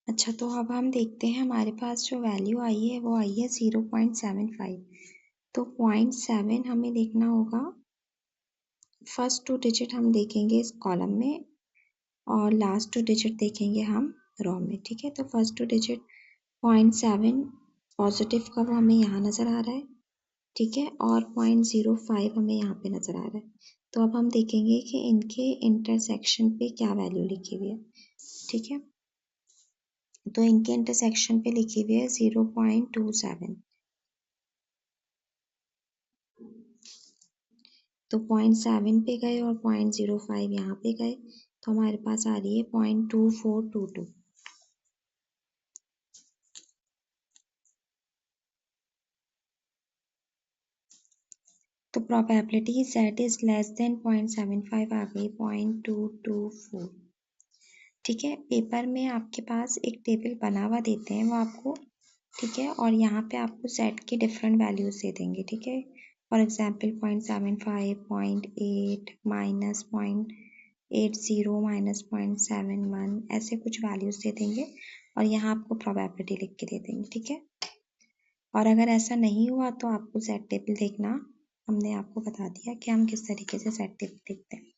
अच्छा, तो अब हम देखते हैं हमारे पास जो वैल्यू आई है वो आई है 0.75। तो 0.7 हमें देखना होगा, फर्स्ट 2 डिजिट हम देखेंगे इस कॉलम में और लास्ट 2 डिजिट देखेंगे हम रो में। ठीक है, तो फर्स्ट 2 डिजिट 0.7 पॉजिटिव का वो हमें यहाँ नज़र आ रहा है। ठीक है, और 0.05 हमें यहाँ पे नज़र आ रहा है। तो अब हम देखेंगे कि इनके इंटरसेक्शन पे क्या वैल्यू लिखी हुई है। ठीक है, तो इनके इंटरसेक्शन पे लिखी हुई है 0.27। तो 0.7 पे गए और 0.05 यहाँ पे गए, तो हमारे पास आ रही है 0.2422। तो probability z is less than 0.75 आ गई 0.224। ठीक है, पेपर में आपके पास एक टेबल बना हुआ देते हैं वो आपको। ठीक है, और यहाँ पे आपको z के डिफरेंट वैल्यूज दे देंगे। ठीक है, फॉर एग्जाम्पल 0.75, 0.8, -0.80, -0.71, ऐसे कुछ वैल्यूज दे देंगे और यहाँ आपको प्रोबेबिलिटी लिख के दे देंगे। ठीक है, और अगर ऐसा नहीं हुआ तो आपको z टेबल देखना, हमने आपको बता दिया कि हम किस तरीके से z टेबल देखते हैं।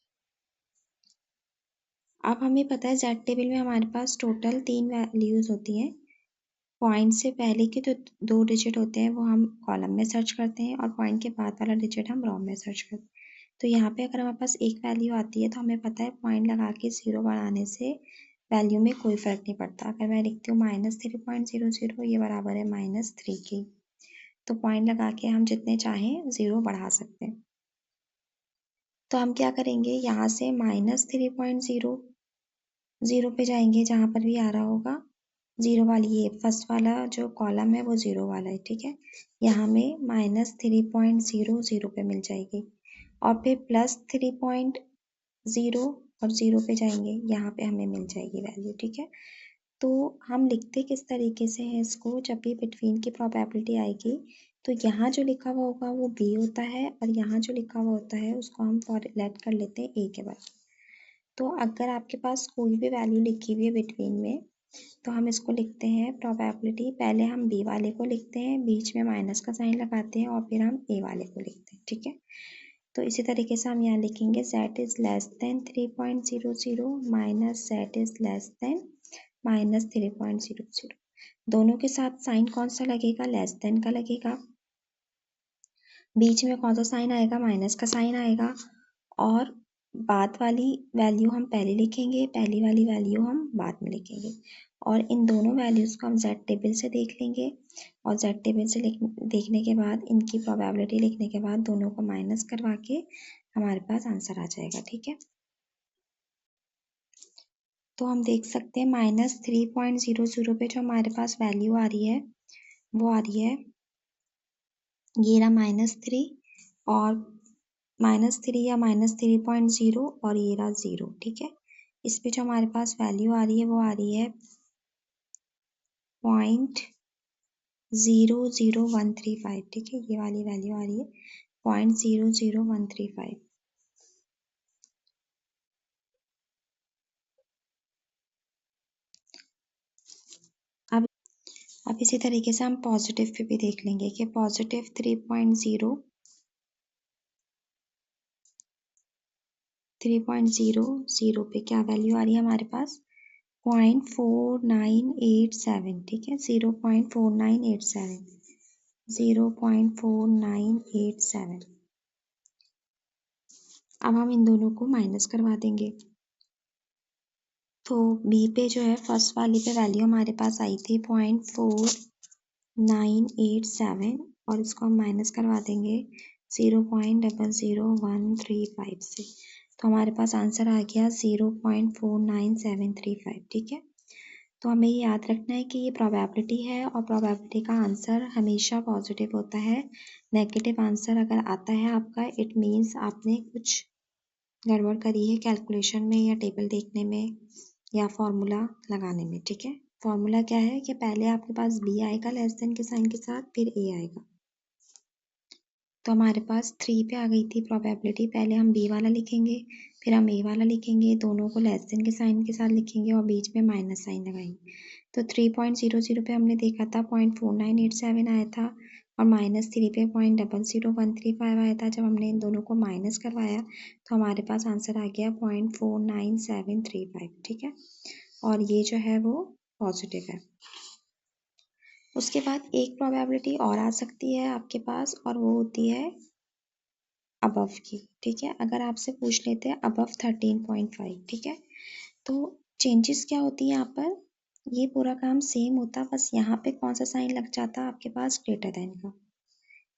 अब हमें पता है z टेबल में हमारे पास टोटल 3 वैल्यूज होती हैं। पॉइंट से पहले के जो 2 डिजिट होते हैं वो हम कॉलम में सर्च करते हैं और पॉइंट के बाद वाला डिजिट हम रो में सर्च करते हैं। तो यहाँ पे अगर हमारे पास एक वैल्यू आती है तो हमें पता है पॉइंट लगा के 0 बढ़ाने से वैल्यू में कोई फ़र्क नहीं पड़ता। अगर मैं लिखती हूँ -3.00, ये बराबर है -3 के, तो पॉइंट लगा के हम जितने चाहें 0 बढ़ा सकते हैं। तो हम क्या करेंगे, यहाँ से -3.00 पे जाएंगे, जहाँ पर भी आ रहा होगा 0 वाली, ये फर्स्ट वाला जो कॉलम है वो 0 वाला है। ठीक है, यहाँ में -3.00 पे मिल जाएगी और फिर +3.0 और 0 पे जाएंगे, यहाँ पे हमें मिल जाएगी वैल्यू। ठीक है, तो हम लिखते किस तरीके से हैं इसको, जब भी बिटवीन की प्रोबेबिलिटी आएगी तो यहाँ जो लिखा हुआ होगा वो b होता है और यहाँ जो लिखा हुआ होता है उसको हम लेट कर लेते हैं a के बाद। तो अगर आपके पास कोई भी वैल्यू लिखी हुई है बिटवीन में तो हम इसको लिखते हैं प्रोबेबिलिटी, पहले हम b वाले को लिखते हैं, बीच में माइनस का साइन लगाते हैं और फिर हम a वाले को लिखते हैं। ठीक है, तो इसी तरीके से हम यहाँ लिखेंगे z is less than 3.00 minus z is less than -3.00। दोनों के साथ साइन कौन सा लगेगा, लेस देन का लगेगा। बीच में कौन सा साइन आएगा, माइनस का साइन आएगा। और बाद वाली वैल्यू हम पहले लिखेंगे, पहली वाली वैल्यू हम बाद में लिखेंगे। और इन दोनों वैल्यूज़ को हम z टेबल से देख लेंगे और z टेबल से देखने के बाद इनकी प्रोबेबिलिटी लिखने के बाद दोनों को माइनस करवा के हमारे पास आंसर आ जाएगा। ठीक है, तो हम देख सकते हैं -3.00 पे जो हमारे पास वैल्यू आ रही है वो आ रही है, ये रहा -3 और -3 या -3.0 और ये रहा 0। ठीक है, इस पे जो हमारे पास वैल्यू आ रही है वो आ रही है 0.00135। ठीक है, ये वाली वैल्यू आ रही है 0.00135। अब इसी तरीके से हम पॉजिटिव पे भी देख लेंगे कि पॉजिटिव 3.0 पे क्या वैल्यू आ रही है हमारे पास 0.4987। ठीक है, 0.4987, 0.4987। अब हम इन दोनों को माइनस करवा देंगे। तो बी पे जो है फर्स्ट वाली पे वैल्यू हमारे पास आई थी 0.4987 और इसको हम माइनस करवा देंगे 0.00135 से, तो हमारे पास आंसर आ गया 0.49735। ठीक है, तो हमें ये याद रखना है कि ये प्रोबेबिलिटी है और प्रोबेबिलिटी का आंसर हमेशा पॉजिटिव होता है। नेगेटिव आंसर अगर आता है आपका, इट मीन्स आपने कुछ गड़बड़ करी है कैलकुलेशन में या टेबल देखने में या फॉर्मूला लगाने में। ठीक है, फॉर्मूला क्या है कि पहले आपके पास b आएगा लेस देन के साइन के साथ, फिर a आएगा। तो हमारे पास 3 पे आ गई थी प्रोबेबिलिटी, पहले हम b वाला लिखेंगे, फिर हम ए वाला लिखेंगे, दोनों को लेस देन के साइन के साथ लिखेंगे और बीच में माइनस साइन लगाएंगे। तो 3.00 पे हमने देखा था 0.4987 आया था और -3 पे 0.00135 आया था। जब हमने इन दोनों को माइनस करवाया तो हमारे पास आंसर आ गया 0.49735, ठीक है। और ये जो है वो पॉजिटिव है। उसके बाद एक प्रोबेबिलिटी और आ सकती है आपके पास और वो होती है अबव की, ठीक है। अगर आपसे पूछ लेते हैं अबव 13.5, ठीक है, तो चेंजेस क्या होती है यहाँ पर, ये पूरा काम सेम होता, बस यहाँ पे कौन सा साइन लग जाता है आपके पास, ग्रेटर देन का।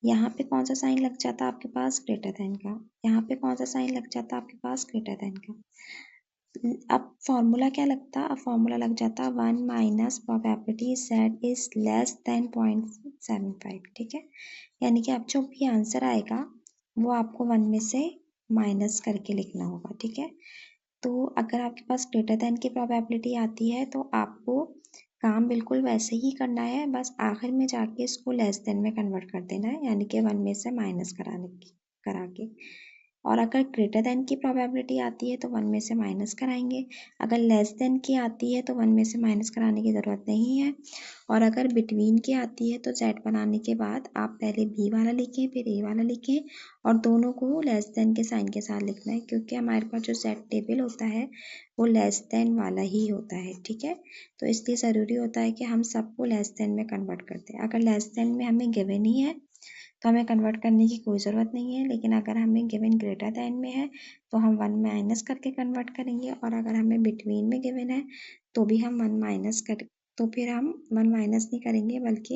यहाँ पे कौन सा साइन लग जाता आपके पास, ग्रेटर देन का। यहाँ पे कौन सा साइन लग जाता आपके पास, ग्रेटर देन का। अब फॉर्मूला क्या लगता, अब फॉर्मूला लग जाता 1 minus probability z is less than 0.75, ठीक है। यानी कि अब जो भी आंसर आएगा वो आपको 1 में से माइनस करके लिखना होगा, ठीक है। तो अगर आपके पास ग्रेटर देन की प्रोबेबिलिटी आती है तो आपको काम बिल्कुल वैसे ही करना है, बस आखिर में जाके इसको लेस देन में कन्वर्ट कर देना है, यानी कि 1 में से माइनस करा के। और अगर ग्रेटर देन की प्रोबेबिलिटी आती है तो 1 में से माइनस कराएंगे। अगर लेस देन की आती है तो 1 में से माइनस कराने की ज़रूरत नहीं है। और अगर बिटवीन की आती है तो z बनाने के बाद आप पहले b वाला लिखें फिर a वाला लिखें और दोनों को लेस देन के साइन के साथ लिखना है, क्योंकि हमारे पास जो z टेबल होता है वो लेस देन वाला ही होता है, ठीक है। तो इसलिए ज़रूरी होता है कि हम सबको लेस देन में कन्वर्ट करते हैं। अगर लेस देन में हमें गिवन ही है तो हमें कन्वर्ट करने की कोई ज़रूरत नहीं है, लेकिन अगर हमें गिवन ग्रेटर दैन में है तो हम 1 माइनस करके कन्वर्ट करेंगे, और अगर हमें बिटवीन में गिवन है तो भी हम 1 माइनस कर, तो फिर हम 1 माइनस नहीं करेंगे बल्कि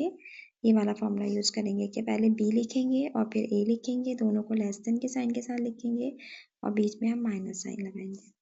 ये वाला फॉर्मूला यूज़ करेंगे कि पहले बी लिखेंगे और फिर ए लिखेंगे, दोनों को लेस देन के साइन के साथ लिखेंगे और बीच में हम माइनस साइन लगाएंगे।